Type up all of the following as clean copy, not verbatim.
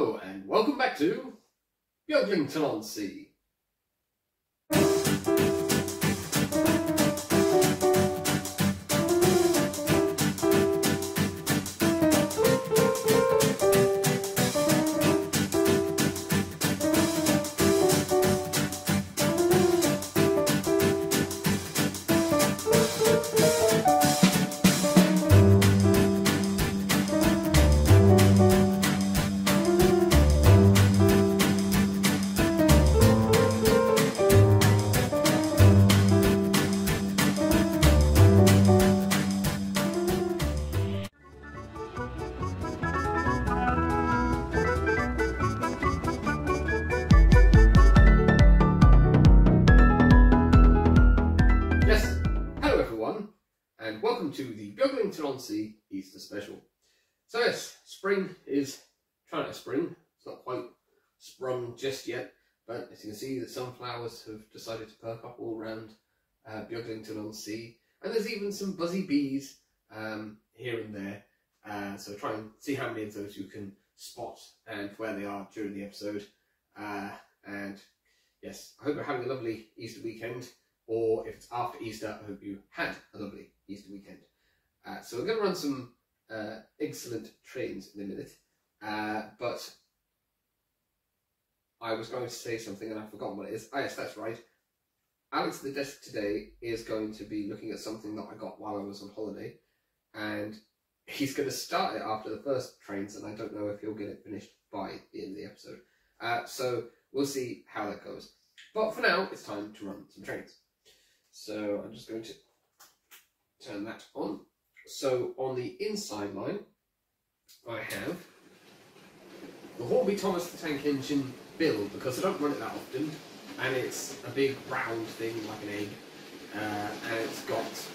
Hello and welcome back to Beaglington-On-Sea. And welcome to the Beaglington-On-Sea Easter special. So yes, spring is trying to spring. It's not quite sprung just yet, but as you can see, the sunflowers have decided to perk up all around Beaglington-On-Sea, and there's even some buzzy bees here and there. So try and see how many of those you can spot and where they are during the episode. And yes, I hope you're having a lovely Easter weekend. Or if it's after Easter, I hope you had a lovely Easter weekend. So we're going to run some excellent trains in a minute. But I was going to say something and I've forgotten what it is. Ah, yes, that's right. Alex at the desk today is going to be looking at something that I got while I was on holiday. And he's going to start it after the first trains, and I don't know if he'll get it finished by the end of the episode. So we'll see how that goes. But for now, it's time to run some trains. So I'm just going to turn that on. So on the inside line, I have the Hornby Thomas the Tank Engine build, because I don't run it that often, and it's a big round thing like an egg, and it's got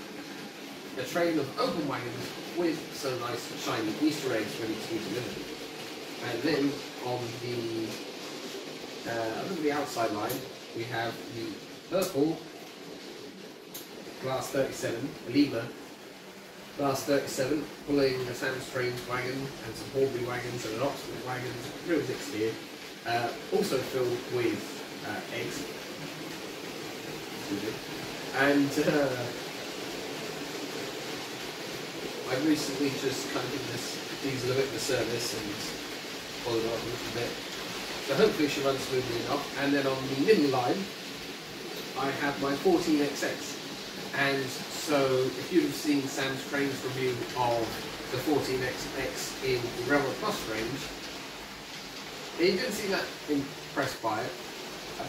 a train of open wagons with some nice shiny Easter eggs ready to be delivered. And then on the outside line, we have the purple Class 37, Lima Class 37, pulling a Sam's Trains wagon and some Hornby wagons and an Oxford wagon, real mix here, also filled with eggs. And I recently just kind of given this diesel a bit of a service and followed it up a little bit. So hopefully she runs smoothly enough. And then on the middle line, I have my 14XX. And so if you'd have seen Sam's Trains review of the 14XX in the Railway Plus range, he didn't seem that impressed by it.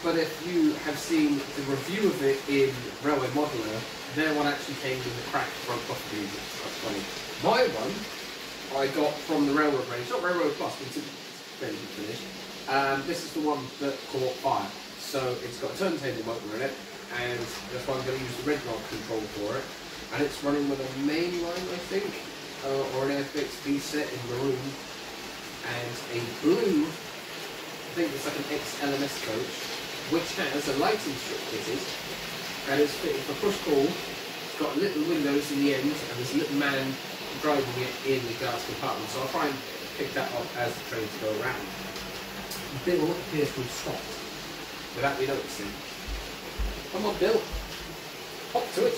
But if you have seen the review of it in Railway Modeler, their one actually came with a cracked front buffer beam, which is quite funny. My one I got from the Railroad range, not Railroad Plus, but it's fairly good finish. This is the one that caught fire. So it's got a turntable motor in it, and that's why I'm going to use the red rod control for it. And it's running with a main line, I think, or an Airfix B set in maroon, and a blue, I think it's like an ex-LMS coach, which has a lighting strip fitted, and it's fitted for push-pull. It's got little windows in the end, and there's a little man driving it in the glass compartment, so I'll try and pick that up as the trains go around. Bill appears to have stopped without me noticing. Come on, Bill. Hop to it.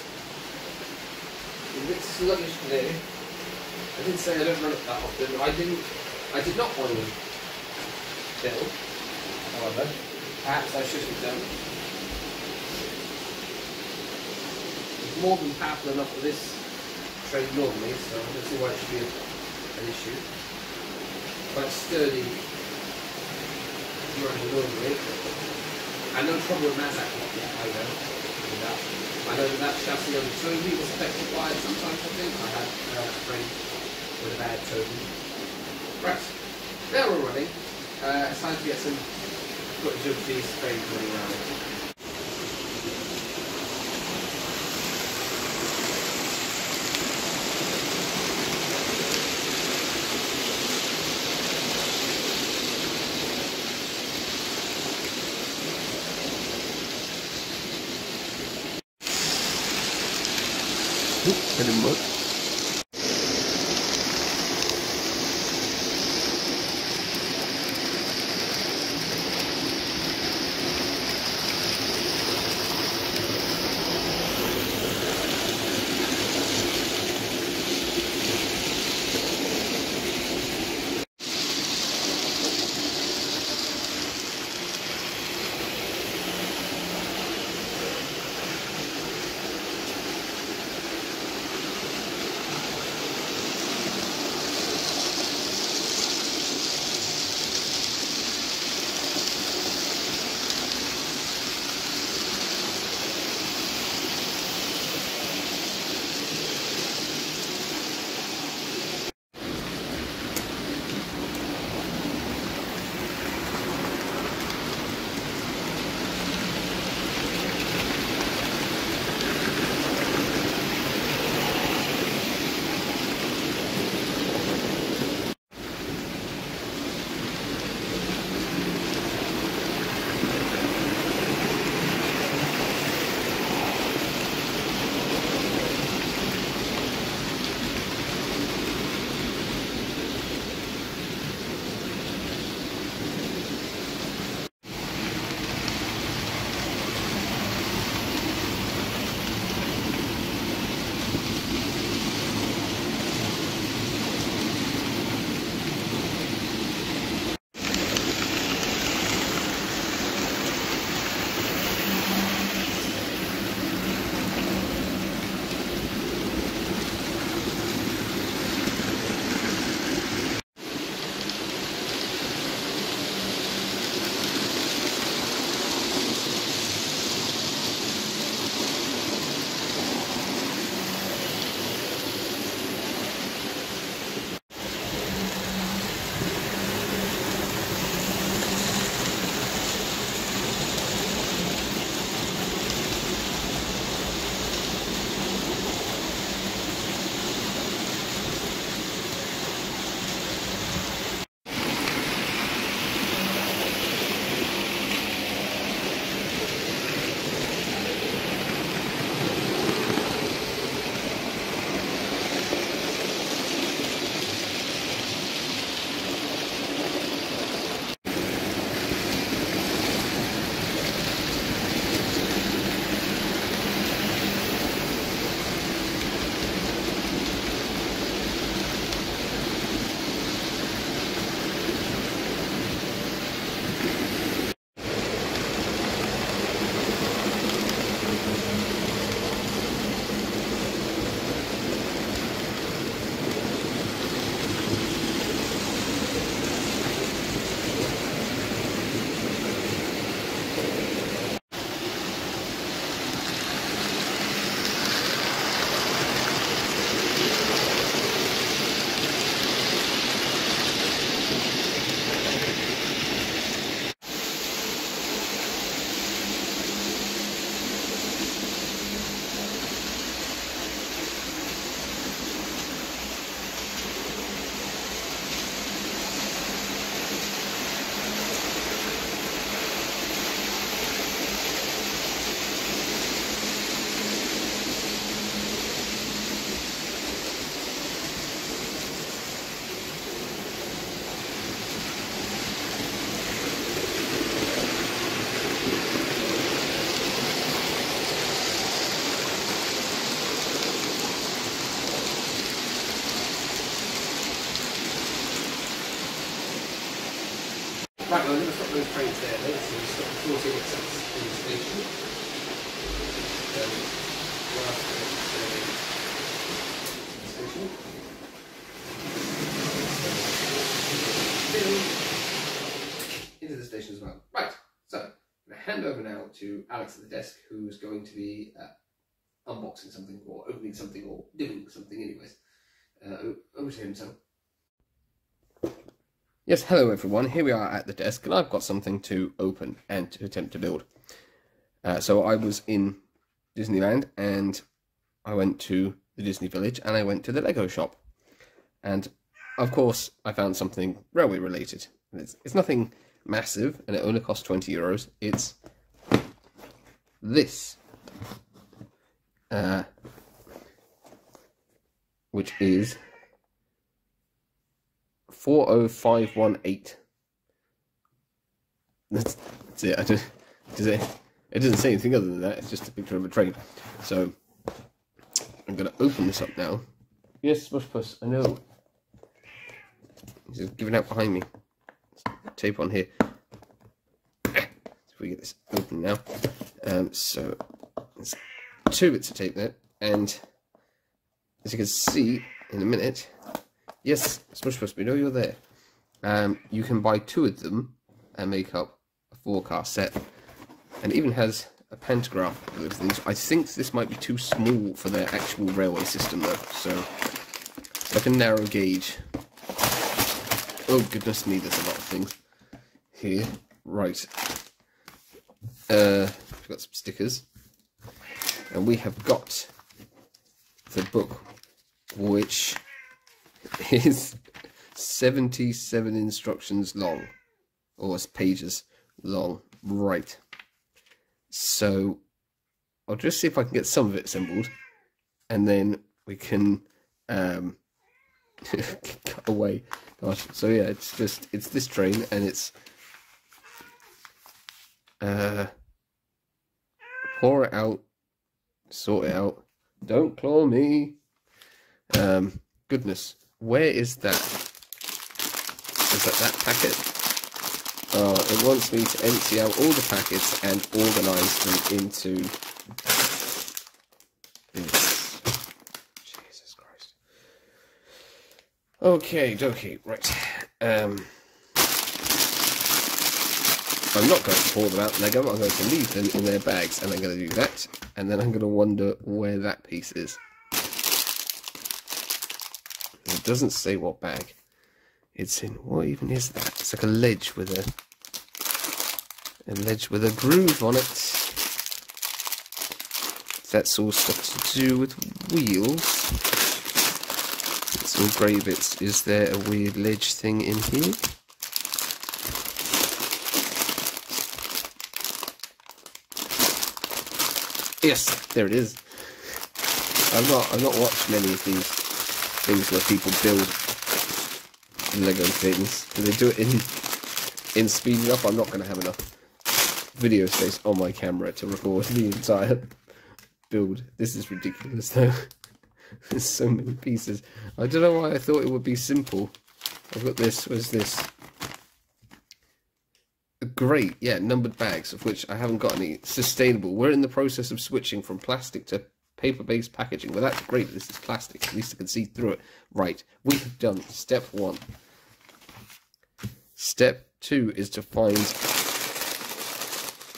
It's sluggish today. I did say I don't run it that often. I did not oil Bill. However, perhaps I should have done. It's more than powerful enough for this train normally, so I don't see why it should be an issue. Quite sturdy running normally. And no trouble with Mazak yet either. I know that chassis on the Toby was affected by it sometimes, I think. I had a friend with a bad Toby. Right, now we're running. It's time to get some footage of these trains running around. Anymore. Right, well, I'm going to stop those trains there then, so we'll stop the 14 exits in the station. What else is there? Station. Into the station as well. Right, so I'm going to hand over now to Alex at the desk, who's going to be unboxing something, or opening something, or doing something anyways. Over to him, so. Yes, hello everyone, here we are at the desk, and I've got something to open and to attempt to build. So I was in Disneyland, and I went to the Disney Village, and I went to the Lego shop. And, of course, I found something railway related. It's nothing massive, and it only costs €20. It's this. Which is 40518. That's it. It doesn't say anything other than that. It's just a picture of a train. So I'm going to open this up now. Yes, Smush Puss, I know. He's giving out behind me. Tape on here. So we get this open now. So there's 2 bits of tape there, and as you can see in a minute. Yes, Smush Puss, we know you're there. You can buy 2 of them and make up a 4-car set. And it even has a pantograph of those things. I think this might be too small for their actual railway system though. So it's like a narrow gauge. Oh goodness me, there's a lot of things here. Right. We've got some stickers. And we have got the book, which is 77 instructions long, or pages long. Right, so I'll just see if I can get some of it assembled, and then we can cut away. Gosh, so yeah, it's this train, and it's pour it out, sort it out, don't claw me. Goodness, where is that? Is that packet? Oh, it wants me to empty out all the packets and organise them into this. Jesus Christ. Okay, dokie, right. I'm not going to pour them out Lego, I'm going to leave them in their bags, and I'm going to do that, and then I'm going to wonder where that piece is. It doesn't say what bag it's in. What even is that? It's like a ledge with a groove on it. That's all stuff to do with wheels. It's all grey bits. Is there a weird ledge thing in here? Yes, there it is. I've not watched many of these things where people build Lego things. Do they do it in speeding up? I'm not going to have enough video space on my camera to record the entire build. This is ridiculous though. There's so many pieces. I don't know why I thought it would be simple. I've got this. Where's this? Great, yeah, numbered bags, of which I haven't got any. Sustainable. We're in the process of switching from plastic to paper-based packaging. Well, that's great. This is plastic. At least I can see through it. Right, we have done step 1. Step 2 is to find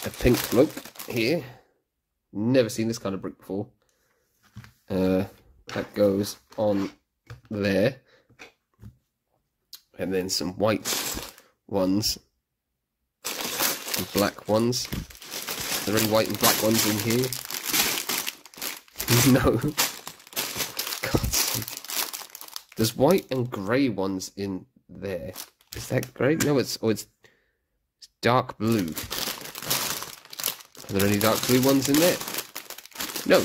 a pink bloke here. Never seen this kind of brick before. That goes on there. And then some white ones. And black ones. Are there any white and black ones in here? No. God. There's white and grey ones in there. Is that grey? No, it's dark blue. Are there any dark blue ones in there? No.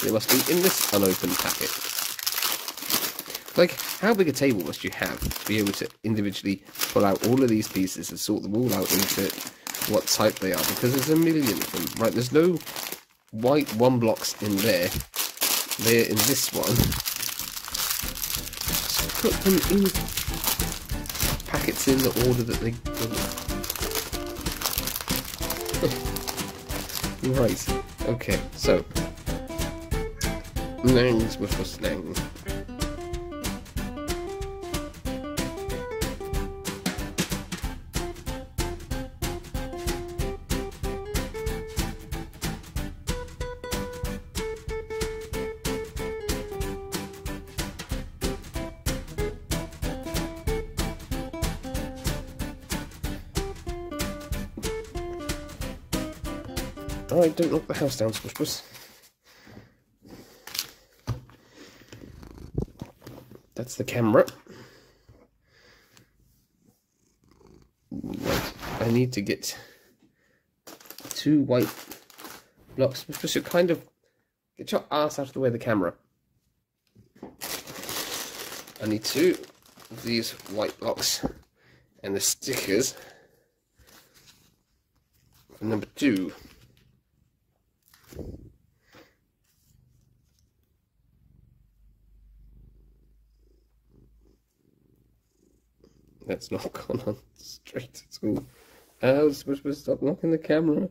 They must be in this unopened packet. Like, how big a table must you have to be able to individually pull out all of these pieces and sort them all out into what type they are? Because there's a million of them. Right, there's no white 1 blocks in there. They're in this one. So put them in packets in the order that they go. Right, okay, so Langs with the slang. Alright, don't knock the house down, Squishbus. That's the camera. Right, I need to get 2 white blocks. Squishbus, you kind of get your ass out of the way of the camera. I need 2 of these white blocks and the stickers for number 2. That's not gone on straight at all. Oh, Squishbus, stop knocking the camera.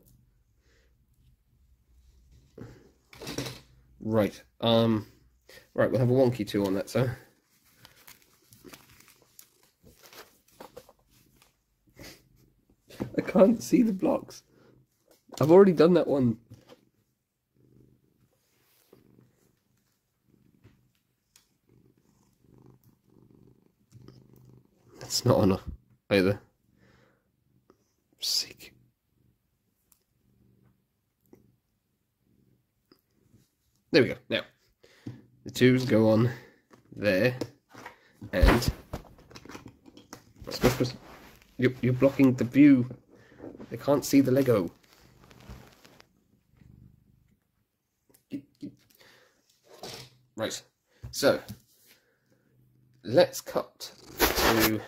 Right, right, we'll have a wonky 2 on that, so. I can't see the blocks. I've already done that one. That's not on either. Sick. There we go. Now, the 2s go on there, and you're blocking the view. They can't see the Lego. Right. So, let's cut to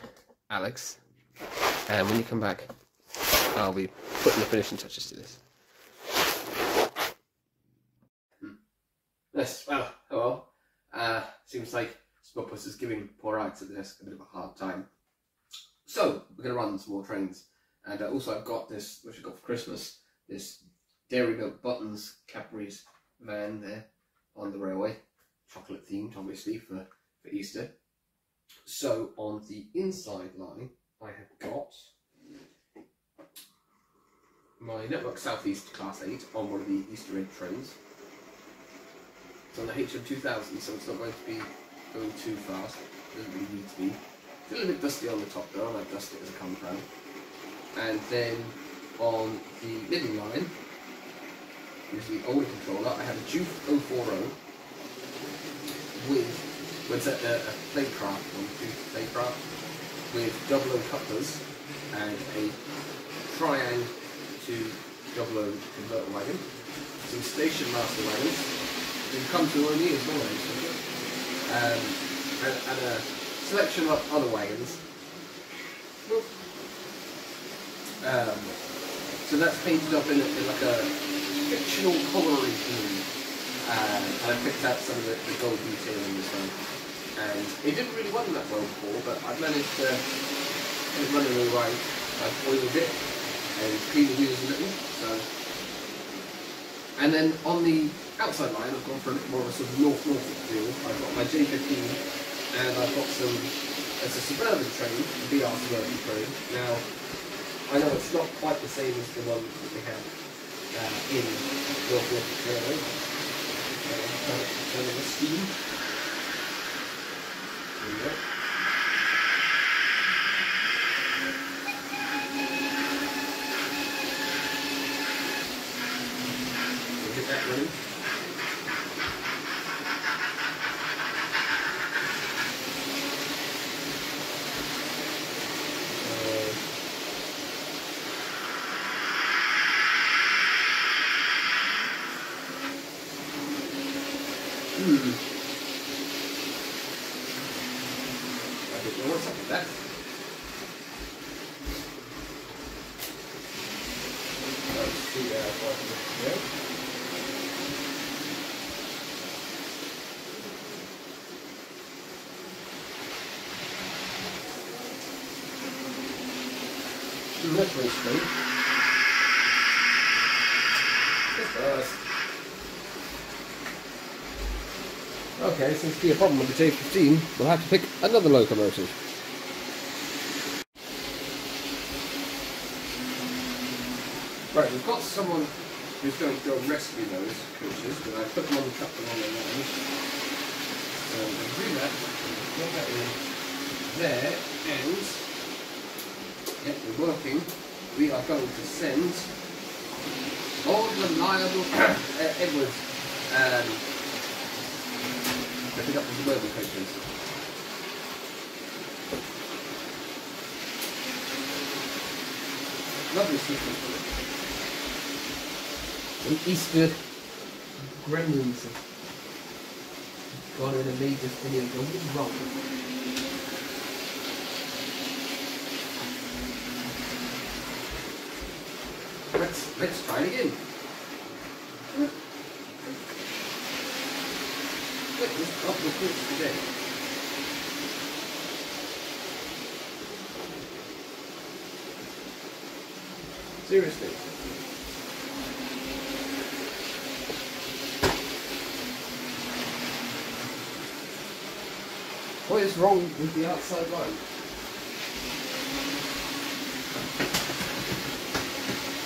Alex, and when you come back, I'll be putting the finishing touches to this. Yes, well, hello. Seems like Squishbus is giving poor Alex at this a bit of a hard time. So, we're going to run some more trains. And also I've got this, which I got for Christmas, this Dairy Milk Buttons Cadbury's van there on the railway. Chocolate themed, obviously, for Easter. So, on the inside line, I have got my Network Southeast Class 8 on one of the Easter egg trains. It's on the HM2000, so it's not going to be going too fast. It doesn't really need to be. It's a little bit dusty on the top though, I might dust it as it comes round. And then on the middle line, using the older controller, I have a Juke 040 with, well, it's a playcraft, one Juke playcraft, with 00 couplers and a Triang to 00 converter wagon, some Station Master wagons, you come to only as well, and a selection of other wagons. So that's painted up in like a fictional colliery theme, and I picked out some of the gold detail in this one. And it didn't really run that well before, but I've managed to get it running all right. I've oiled it and cleaned the wheels a little. So, and then on the outside line, I've gone for a bit more of a sort of Norfolk feel. I've got my J15, and I've got some. It's a suburban train, a BR suburban train. Now, I know it's not quite the same as the one that we have in Orville Railway. Turn on the steam. There we go. So get that running. I don't know what's up with that. Let's see how far it goes. That's very strange. Okay, seems to be a problem with the J15. We'll have to pick another locomotive. Right, we've got someone who's going to go rescue those coaches, but I put them on the track along the line. So we'll do that. Get that in there, and yep, we're working. We are going to send all reliable Edwards. I pick up the suburban coaches. Lovely system. Some Easter gremlins have gone in and made this video go really wrong. Let's try it again. Look, this is off the course today. Seriously. What is wrong with the outside line?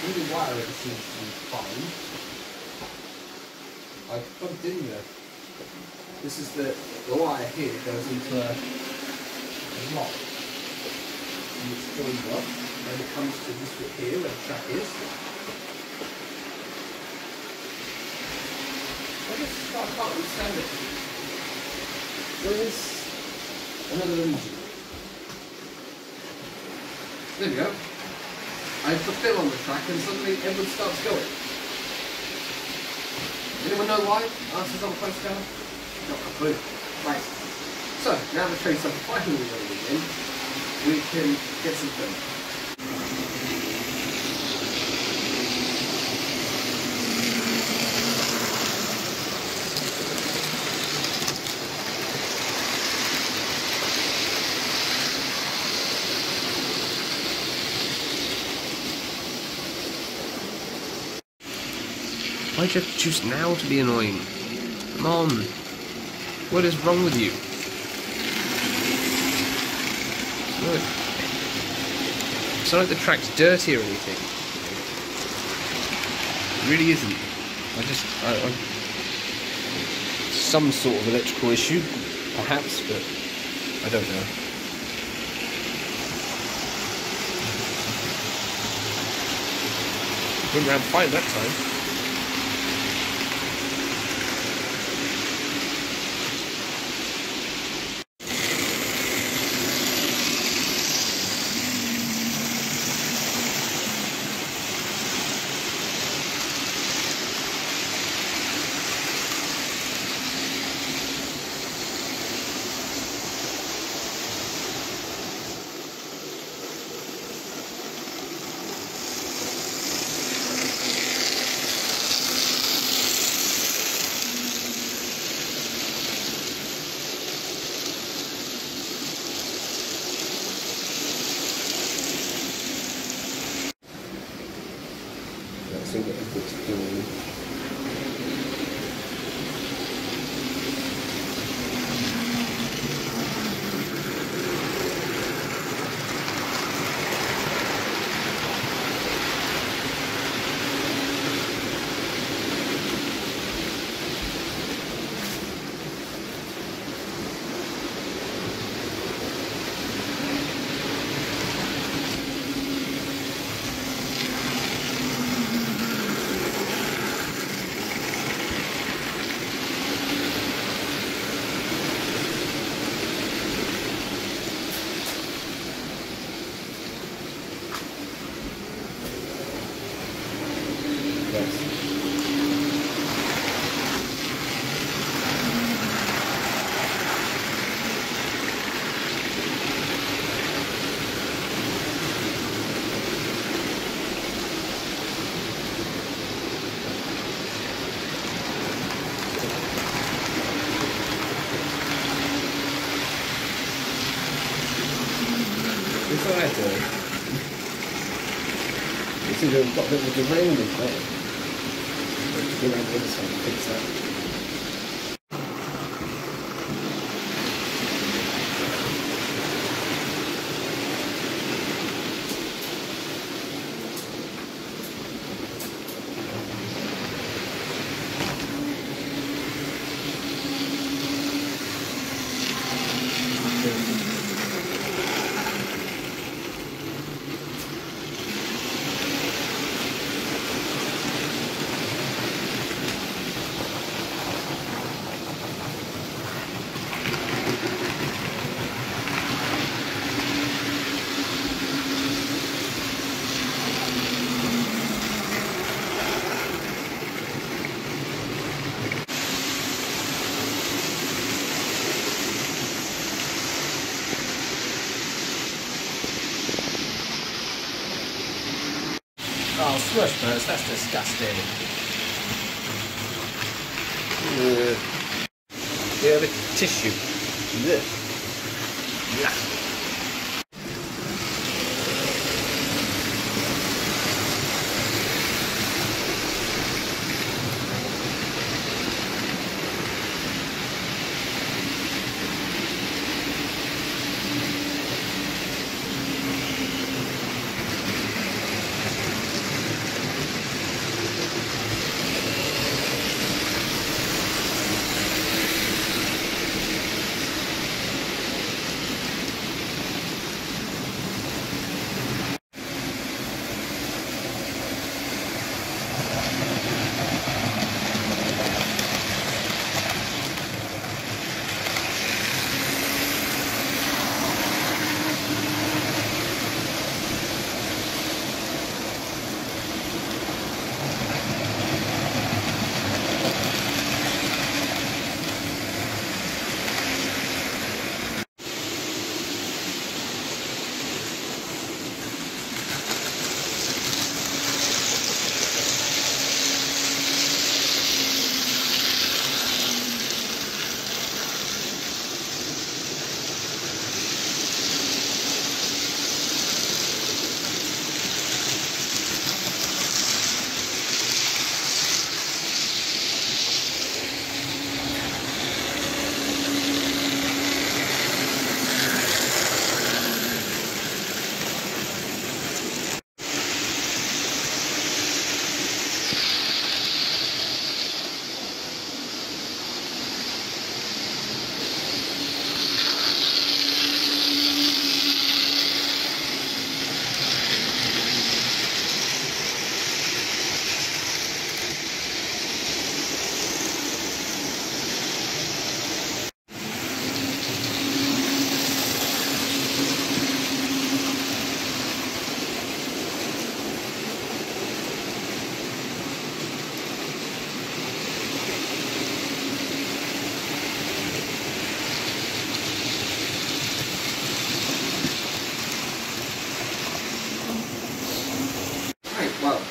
The wire seems to be fine. I've plugged in there. This is the wire here that goes into a lock. And it's joined up, and it comes to this bit here where the track is. I can't understand it. There is another region. There we go. I put Phil on the track and suddenly Edward starts going. Anyone know why? Answers on the postcard? Not a clue. Right. So, now the trace are finally rolling in, we can get some film. Why do you have to choose now to be annoying? Come on. What is wrong with you? Look. It's not like the track's dirty or anything. It really isn't. Some sort of electrical issue, perhaps, but I don't know. Went round fine that time. See what Edward's doing. You see, they've got a bit of a derailment there. get around the other side and fix that. Oh, smush birds, that's disgusting. Yeah, the tissue. Ugh. Yeah.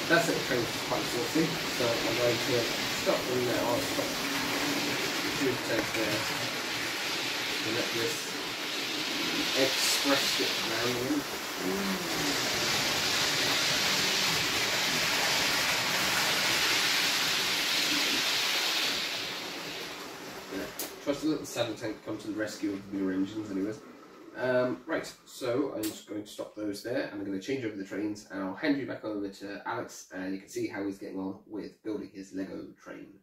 That's it, train's quite saucy, so I'm going to stop them now. I'll stop the tape there to let this express it manually. Trust a little saddle tank to come to the rescue of the engines anyways. Right, so I'm just going to stop those there and I'm going to change over the trains and I'll hand you back over to Alex and you can see how he's getting on with building his Lego train.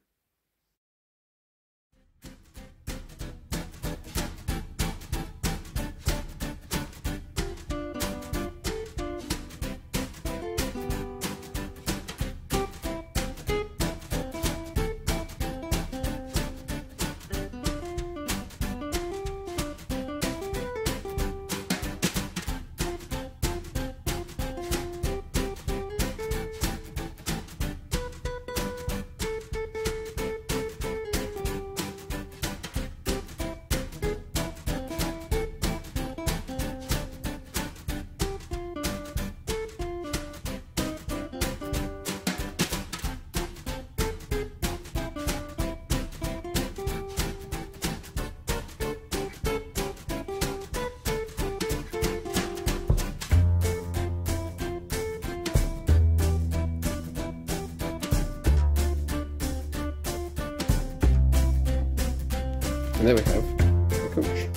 And there we have the coach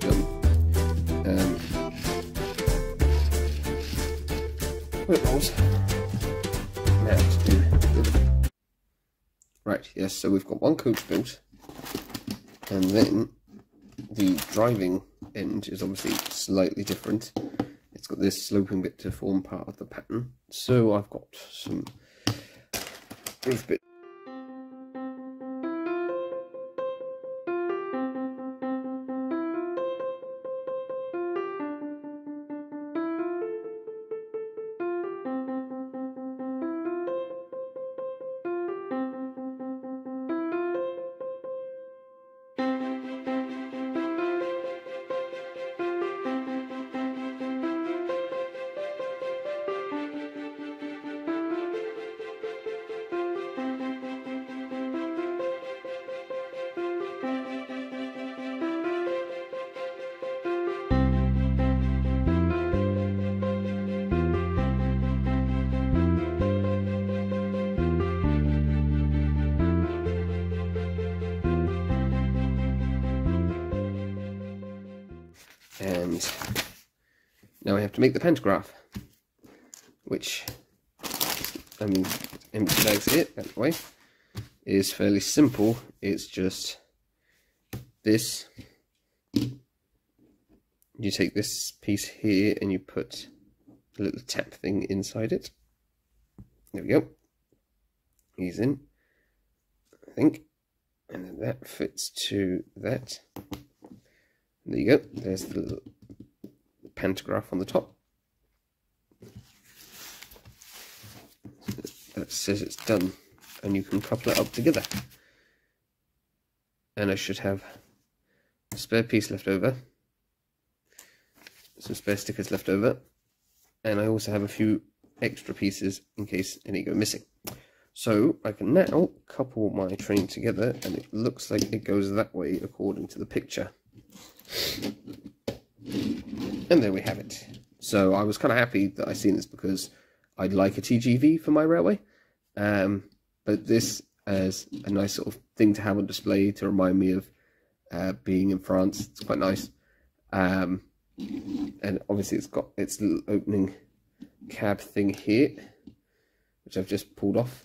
done. It rolls. Now to do. Right, yes, so we've got one coach built, and then the driving end is obviously slightly different. It's got this sloping bit to form part of the pattern, so I've got some roof bits. And now I have to make the pantograph, which, I mean, empty bags here, by the way, is fairly simple. It's just this. You take this piece here and you put a little tap thing inside it. There we go. Ease in, I think. And then that fits to that. There you go, there's the little pantograph on the top. That says it's done, and you can couple it up together. And I should have a spare piece left over, some spare stickers left over, and I also have a few extra pieces in case any go missing. So I can now couple my train together, and it looks like it goes that way according to the picture. And there we have it. So I was kind of happy that I seen this because I'd like a TGV for my railway, but this as a nice sort of thing to have on display to remind me of being in France. It's quite nice, and obviously it's got its little opening cab thing here, which I've just pulled off.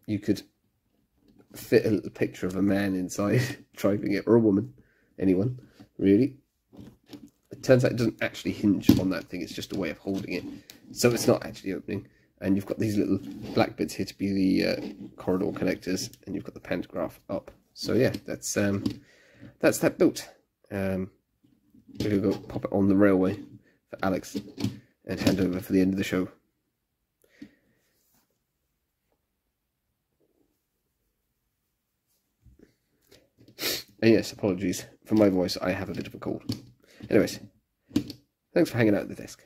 You could fit a little picture of a man inside driving it, or a woman, anyone really. It turns out it doesn't actually hinge on that thing, it's just a way of holding it, so it's not actually opening. And you've got these little black bits here to be the corridor connectors, and you've got the pantograph up. So yeah, that's that built. We're gonna go pop it on the railway for Alex and hand over for the end of the show. And yes, apologies for my voice, I have a bit of a cold. Anyways, thanks for hanging out at the desk.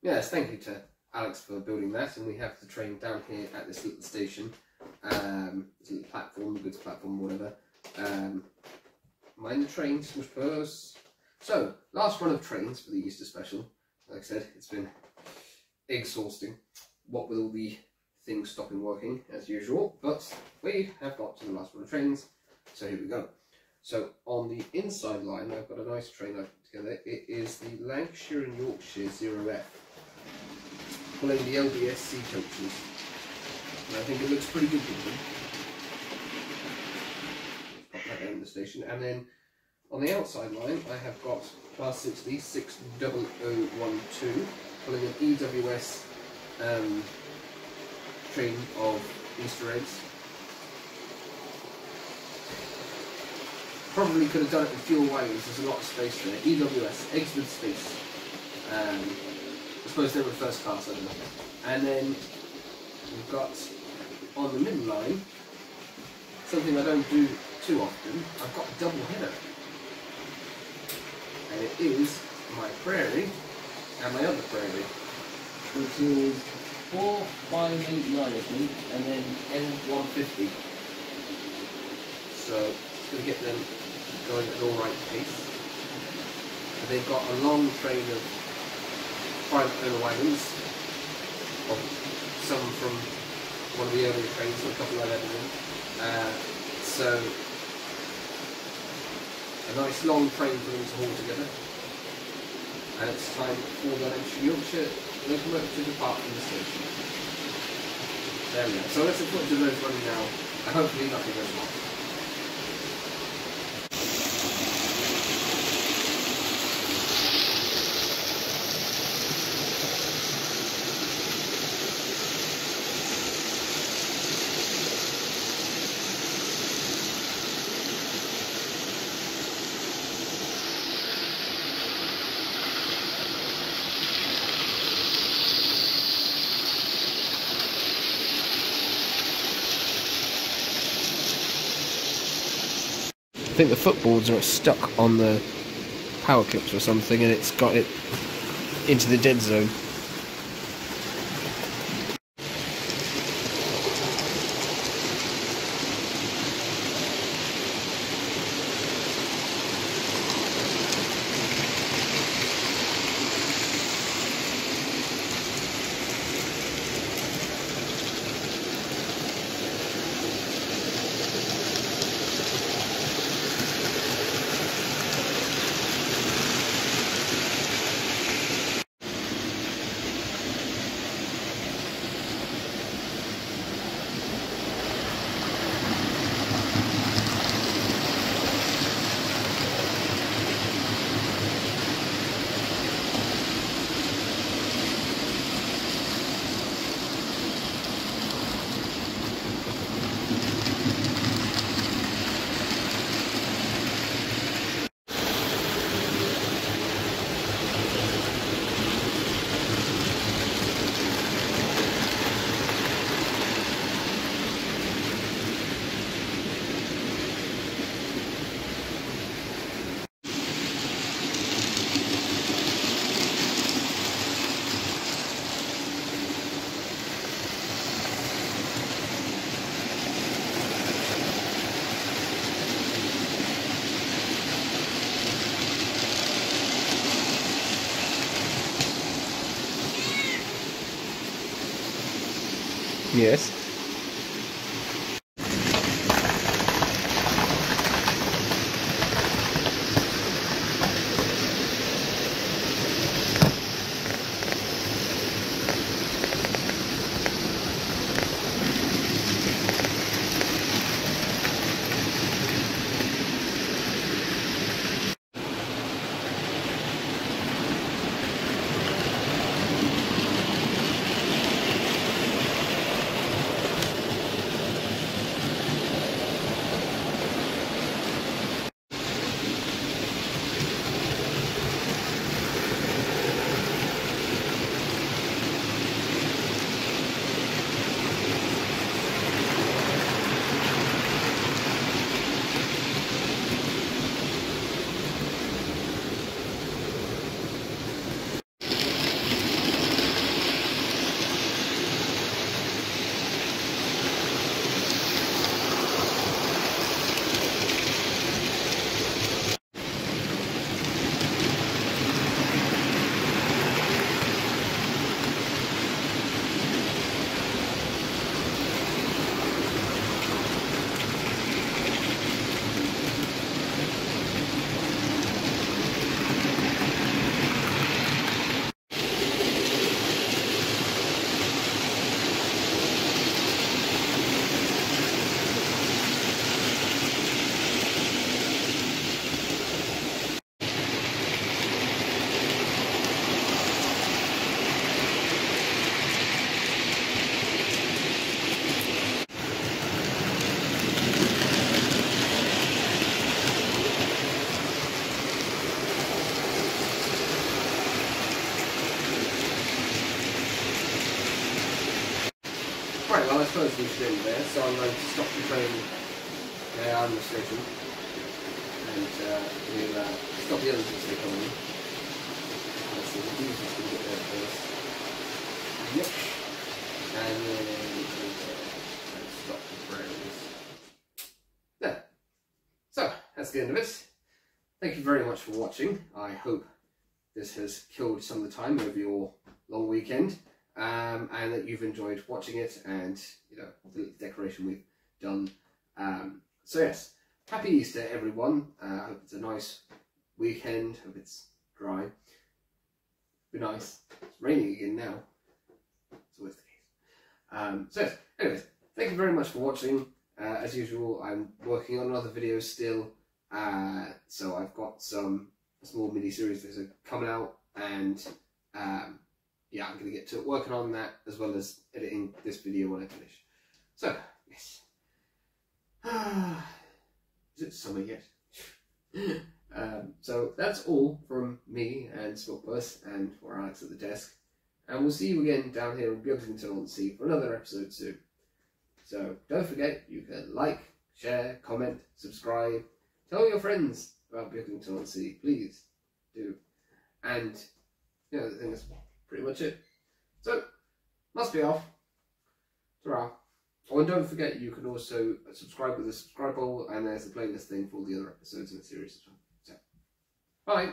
Yes, thank you to Alex for building that, and we have the train down here at this little station, this little platform, goods platform, whatever. Mind the trains, much purse. So, last run of trains for the Easter special. Like I said, it's been exhausting, what with all the things stopping working as usual, but we have got to the last run of trains, so here we go. So on the inside line I've got a nice train I've put together. It is the Lancashire and Yorkshire 0F, pulling the LBSC coaches, and I think it looks pretty good with them. Pop that down in the station, and then on the outside line I have got Class 60 60012 pulling an EWS train of Easter eggs. Probably could have done it with fewer wagons, there's a lot of space there. EWS, eggs with space. I suppose they were first class, I don't know. And then we've got on the middle line something I don't do too often. I've got a double header. And it is my prairie and my other prairie, which is 4589 I think, and then N150. So it's going to get them going at an alright pace. And they've got a long train of private owner wagons, some from one of the earlier trains, or a couple I've ever done. So a nice long train for them to haul together. And it's time for the Yorkshire locomotive to depart from the station. There we go. So let's look forward to those running now, and hopefully nothing goes wrong. I think the footboards are stuck on the power clips or something, and it's got it into the dead zone. Yes. Right, well I suppose we should end there, so I'm going to stop the train there on the station, and we'll stop the others as they come in. Let's see, the diesel's going to get there first. Yep. And then we'll stop the trains. There. So, that's the end of it. Thank you very much for watching. I hope this has killed some of the time over your long weekend. and that you've enjoyed watching it, and you know the decoration we've done. So yes, happy Easter, everyone. I hope it's a nice weekend. Hope it's dry. Be nice. It's raining again now. It's always the case. So yes, anyways, thank you very much for watching. As usual, I'm working on another video still. So I've got some small mini series that are coming out, and yeah, I'm going to get to working on that as well as editing this video when I finish. So yes. Is it summer yet? So that's all from me and Smokebus and for Alex at the desk, and we'll see you again down here in Beaglington-On-Sea for another episode soon. So don't forget, you can like, share, comment, subscribe, tell your friends about Beaglington-On-Sea, please do. And you know, I think that's pretty much it. So must be off. Ta-ra. Oh, and don't forget, you can also subscribe with the subscribe button, and there's the playlist thing for all the other episodes in the series as well. So, bye!